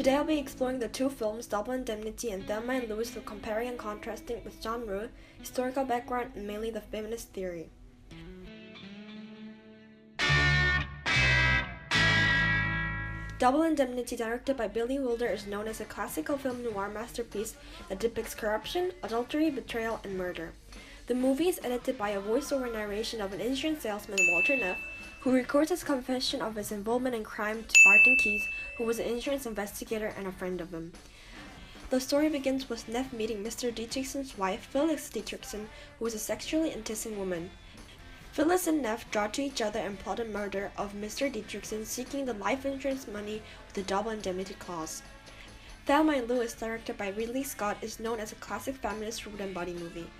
Today I'll be exploring the two films Double Indemnity and Thelma and Louise through comparing and contrasting with genre, historical background, and mainly the feminist theory. Double Indemnity, directed by Billy Wilder, is known as a classical film noir masterpiece that depicts corruption, adultery, betrayal, and murder. The movie is edited by a voiceover narration of an insurance salesman, Walter Neff, who records his confession of his involvement in crime to Barton Keyes, who was an insurance investigator and a friend of him. The story begins with Neff meeting Mr. Dietrichson's wife, Phyllis Dietrichson, who was a sexually enticing woman. Phyllis and Neff draw to each other and plot a murder of Mr. Dietrichson, seeking the life insurance money with the double indemnity clause. Thelma and Louise, directed by Ridley Scott, is known as a classic feminist road and body movie.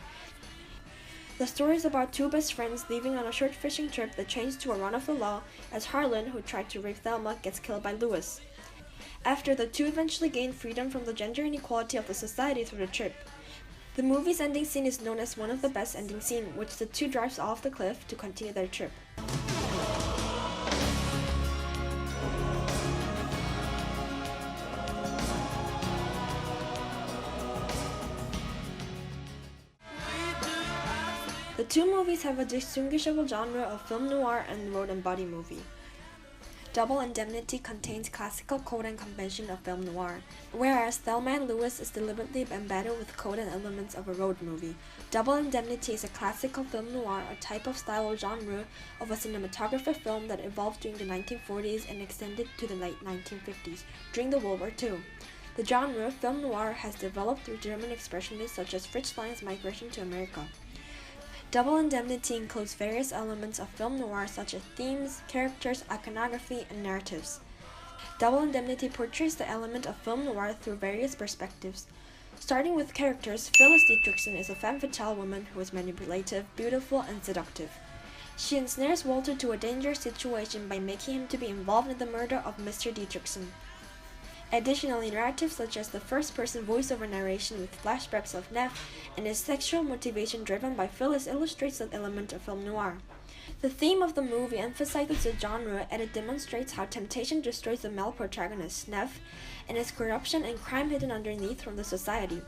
The story is about two best friends leaving on a short fishing trip that changes to a run of the law as Harlan, who tried to rape Thelma, gets killed by Louise. After the two eventually gain freedom from the gender inequality of the society through the trip. The movie's ending scene is known as one of the best ending scenes, which the two drives off the cliff to continue their trip. The two movies have a distinguishable genre of film noir and road and body movie. Double Indemnity contains classical code and convention of film noir, whereas Thelma and Louise is deliberately embedded with code and elements of a road movie. Double Indemnity is a classical film noir, a type of style or genre of a cinematographic film that evolved during the 1940s and extended to the late 1950s, during the World War II. The genre, film noir, has developed through German expressionists such as Fritz Lang's migration to America. Double Indemnity includes various elements of film noir such as themes, characters, iconography, and narratives. Double Indemnity portrays the element of film noir through various perspectives. Starting with characters, Phyllis Dietrichson is a femme fatale woman who is manipulative, beautiful, and seductive. She ensnares Walter to a dangerous situation by making him to be involved in the murder of Mr. Dietrichson. Additionally, narratives such as the first-person voiceover narration with flashbacks of Neff and his sexual motivation driven by Phyllis illustrates that element of film noir. The theme of the movie emphasizes the genre and it demonstrates how temptation destroys the male protagonist, Neff, and his corruption and crime hidden underneath from the society.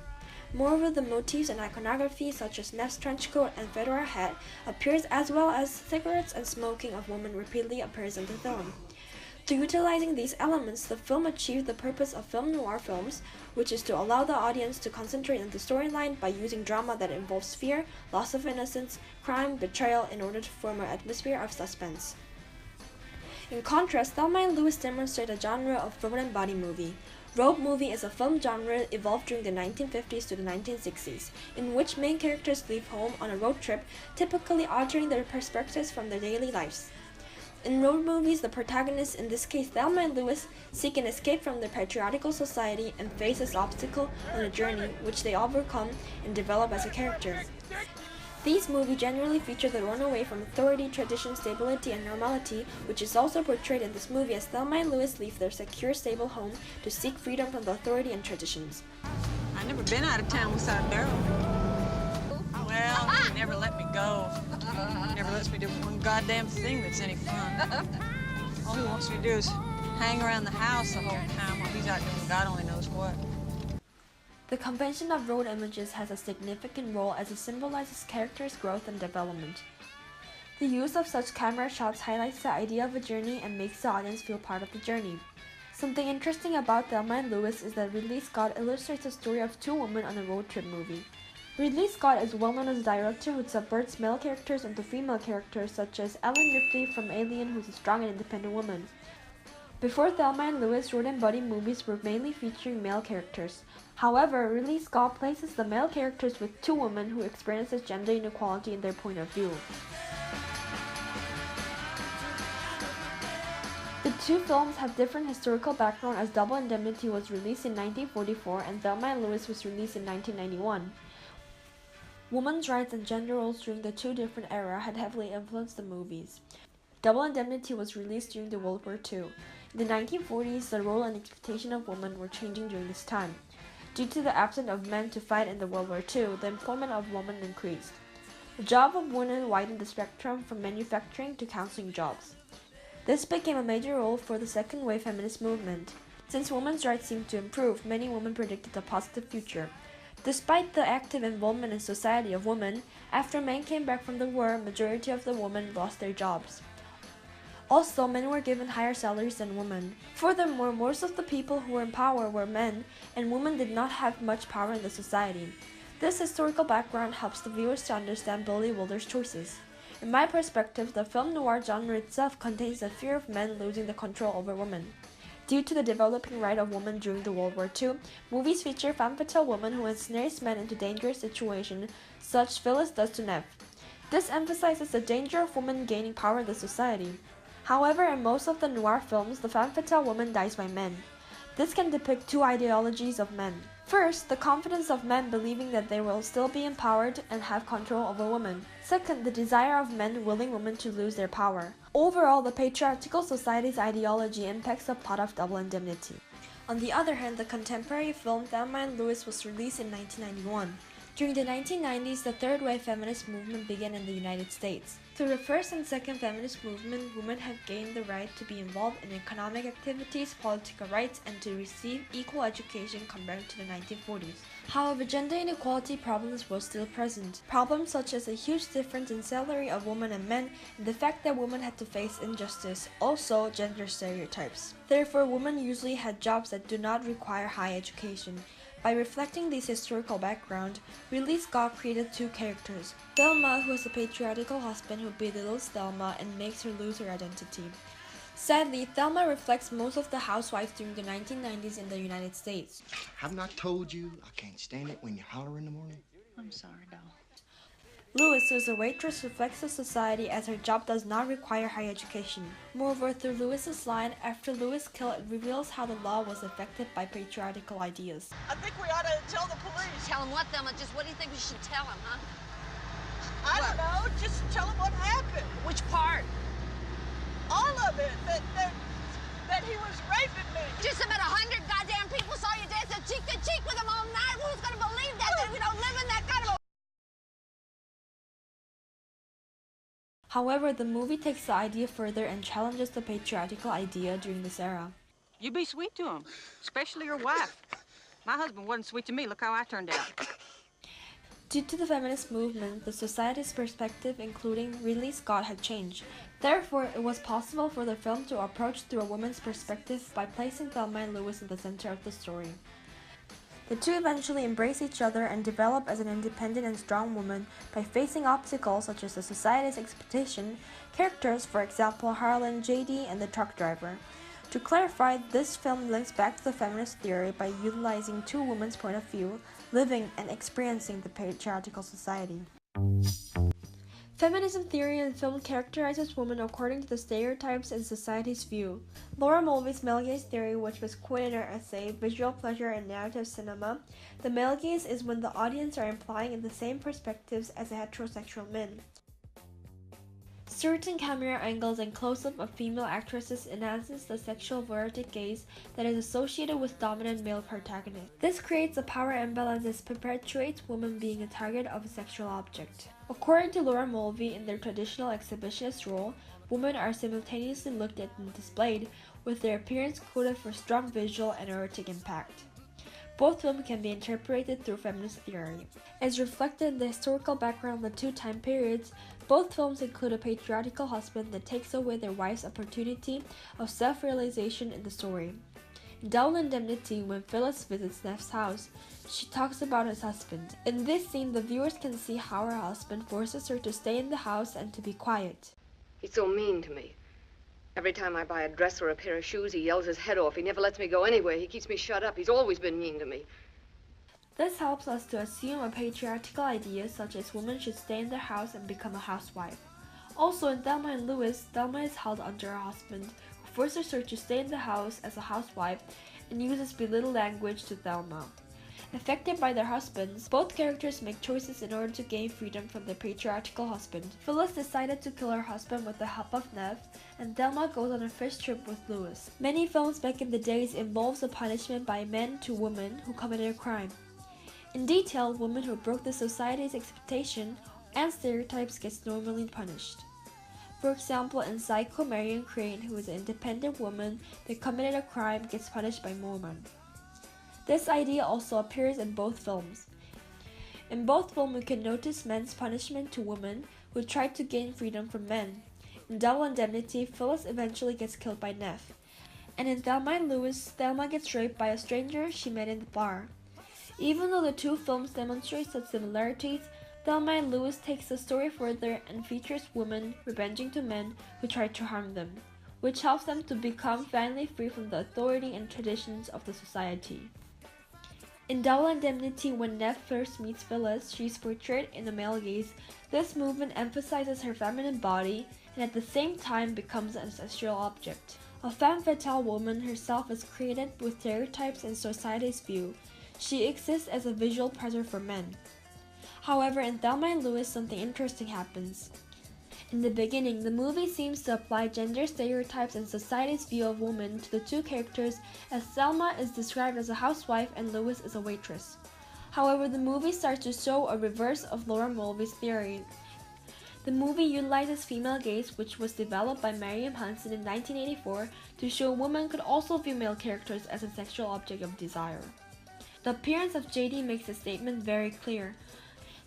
Moreover, the motifs and iconography such as Neff's trench coat and fedora hat appears, as well as cigarettes and smoking of women repeatedly appears in the film. Through utilizing these elements, the film achieved the purpose of film noir films, which is to allow the audience to concentrate on the storyline by using drama that involves fear, loss of innocence, crime, betrayal in order to form an atmosphere of suspense. In contrast, Thelma and Louise demonstrate a genre of road and body movie. Road movie is a film genre evolved during the 1950s to the 1960s, in which main characters leave home on a road trip, typically altering their perspectives from their daily lives. In road movies, the protagonists, in this case Thelma and Louise, seek an escape from their patriarchal society and face this obstacle on a journey, which they overcome and develop as a character. These movies generally feature the runaway from authority, tradition, stability, and normality, which is also portrayed in this movie as Thelma and Louise leave their secure, stable home to seek freedom from the authority and traditions. I've never been out of town without a barrel. Well, he never let me go. Never lets me do one goddamn thing that's any fun. All he wants me to do is hang around the house the whole time while he's out doing God only knows what. The convention of road images has a significant role as it symbolizes characters' growth and development. The use of such camera shots highlights the idea of a journey and makes the audience feel part of the journey. Something interesting about Thelma and Louise is that Ridley Scott illustrates the story of two women on a road trip movie. Ridley Scott is well known as a director who subverts male characters into female characters, such as Ellen Ripley from Alien, who's a strong and independent woman. Before Thelma and Louise, road and body movies were mainly featuring male characters. However, Ridley Scott places the male characters with two women who experiences gender inequality in their point of view. The two films have different historical background, as Double Indemnity was released in 1944 and Thelma and Louise was released in 1991. Women's rights and gender roles during the two different eras had heavily influenced the movies. Double Indemnity was released during the World War II. In the 1940s, the role and expectation of women were changing during this time. Due to the absence of men to fight in the World War II, the employment of women increased. The job of women widened the spectrum from manufacturing to counseling jobs. This became a major role for the second wave feminist movement. Since women's rights seemed to improve, many women predicted a positive future. Despite the active involvement in society of women, after men came back from the war, majority of the women lost their jobs. Also, men were given higher salaries than women. Furthermore, most of the people who were in power were men, and women did not have much power in the society. This historical background helps the viewers to understand Billy Wilder's choices. In my perspective, the film noir genre itself contains the fear of men losing the control over women. Due to the developing right of women during the World War II, movies feature femme fatale women who ensnares men into dangerous situations, such Phyllis does to Nev. This emphasizes the danger of women gaining power in the society. However, in most of the noir films, the femme fatale woman dies by men. This can depict two ideologies of men. First, the confidence of men believing that they will still be empowered and have control over women. Second, the desire of men willing women to lose their power. Overall, the patriarchal society's ideology impacts the plot of Double Indemnity. On the other hand, the contemporary film Thelma and Louise was released in 1991. During the 1990s, the third wave feminist movement began in the United States. Through the first and second feminist movement, women have gained the right to be involved in economic activities, political rights, and to receive equal education compared to the 1940s. However, gender inequality problems were still present. Problems such as a huge difference in salary of women and men, and the fact that women had to face injustice, also gender stereotypes. Therefore, women usually had jobs that do not require high education. By reflecting this historical background, Ridley Scott created two characters. Thelma, who has a patriarchal husband who belittles Thelma and makes her lose her identity. Sadly, Thelma reflects most of the housewives during the 1990s in the United States. Haven't I told you I can't stand it when you holler in the morning? I'm sorry, doll. Louise, who is a waitress, reflects the society as her job does not require high education. Moreover, through Louise's line, after Louise killed, it reveals how the law was affected by patriarchal ideas. I think we ought to tell the police. Tell him what, Thelma? Just what do you think we should tell him, huh? I don't know. Just tell them what happened. Which part? All of it. That he was raping me. Just about 100 goddamn people saw you dancing cheek to cheek with him all night. Who's gonna believe that? That we don't live in that kind of a... However, the movie takes the idea further and challenges the patriarchal idea during this era. You be sweet to him, especially your wife. My husband wasn't sweet to me. Look how I turned out. Due to the feminist movement, the society's perspective, including Ridley Scott, had changed. Therefore, it was possible for the film to approach through a woman's perspective by placing Thelma and Louise in the center of the story. The two eventually embrace each other and develop as an independent and strong woman by facing obstacles such as the society's expectation, characters, for example, Harlan, JD, and the truck driver. To clarify, this film links back to the feminist theory by utilizing two women's point of view, living and experiencing the patriarchal society. Feminism theory in film characterizes women according to the stereotypes in society's view. Laura Mulvey's male gaze theory, which was quoted in her essay, Visual Pleasure in Narrative Cinema, the male gaze is when the audience are implying in the same perspectives as heterosexual men. Certain camera angles and close-up of female actresses enhances the sexual voyeuristic gaze that is associated with dominant male protagonists. This creates a power imbalance that perpetuates women being a target of a sexual object. According to Laura Mulvey, in their traditional exhibitionist role, women are simultaneously looked at and displayed, with their appearance coded for strong visual and erotic impact. Both films can be interpreted through feminist theory. As reflected in the historical background of the two time periods, both films include a patriarchal husband that takes away their wife's opportunity of self-realization in the story. In Double Indemnity, when Phyllis visits Neff's house, she talks about his husband. In this scene, the viewers can see how her husband forces her to stay in the house and to be quiet. He's so mean to me. Every time I buy a dress or a pair of shoes, he yells his head off. He never lets me go anywhere. He keeps me shut up. He's always been mean to me. This helps us to assume a patriarchal idea such as women should stay in their house and become a housewife. Also, in Thelma and Louise, Thelma is held under her husband, who forces her to stay in the house as a housewife and uses belittled language to Thelma. Affected by their husbands, both characters make choices in order to gain freedom from their patriarchal husband. Phyllis decided to kill her husband with the help of Neff, and Thelma goes on a fish trip with Louis. Many films back in the days involves a punishment by men to women who committed a crime. In detail, women who broke the society's expectation and stereotypes gets normally punished. For example, in Psycho, Marion Crane, who is an independent woman that committed a crime, gets punished by no one. This idea also appears in both films. In both films, we can notice men's punishment to women who try to gain freedom from men. In Double Indemnity, Phyllis eventually gets killed by Neff. And in Thelma and Louise, Thelma gets raped by a stranger she met in the bar. Even though the two films demonstrate such similarities, Thelma and Louise takes the story further and features women revenging to men who tried to harm them, which helps them to become finally free from the authority and traditions of the society. In Double Indemnity, when Neff first meets Phyllis, she is portrayed in the male gaze. This movement emphasizes her feminine body and at the same time becomes an sexual object. A femme fatale woman herself is created with stereotypes in society's view. She exists as a visual pressure for men. However, in Thelma and Louise, something interesting happens. In the beginning, the movie seems to apply gender stereotypes and society's view of women to the two characters, as Thelma is described as a housewife and Louise as a waitress. However, the movie starts to show a reverse of Laura Mulvey's theory. The movie utilizes female gaze, which was developed by Miriam Hansen in 1984 to show women could also view male characters as a sexual object of desire. The appearance of JD makes the statement very clear.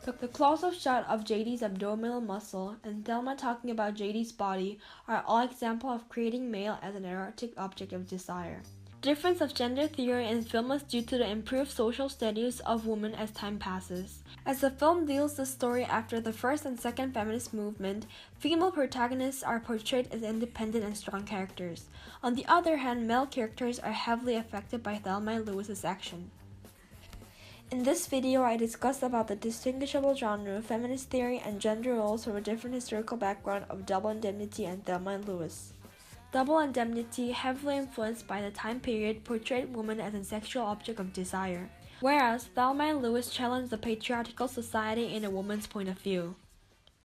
The close-up shot of JD's abdominal muscle and Thelma talking about JD's body are all examples of creating male as an erotic object of desire. Difference of gender theory in film is due to the improved social status of women as time passes. As the film deals the story after the first and second feminist movement, female protagonists are portrayed as independent and strong characters. On the other hand, male characters are heavily affected by Thelma and Louise's action. In this video, I discussed about the distinguishable genre, feminist theory, and gender roles from a different historical background of Double Indemnity and Thelma and Louise. Double Indemnity, heavily influenced by the time period, portrayed women as a sexual object of desire, whereas Thelma and Louise challenged the patriarchal society in a woman's point of view.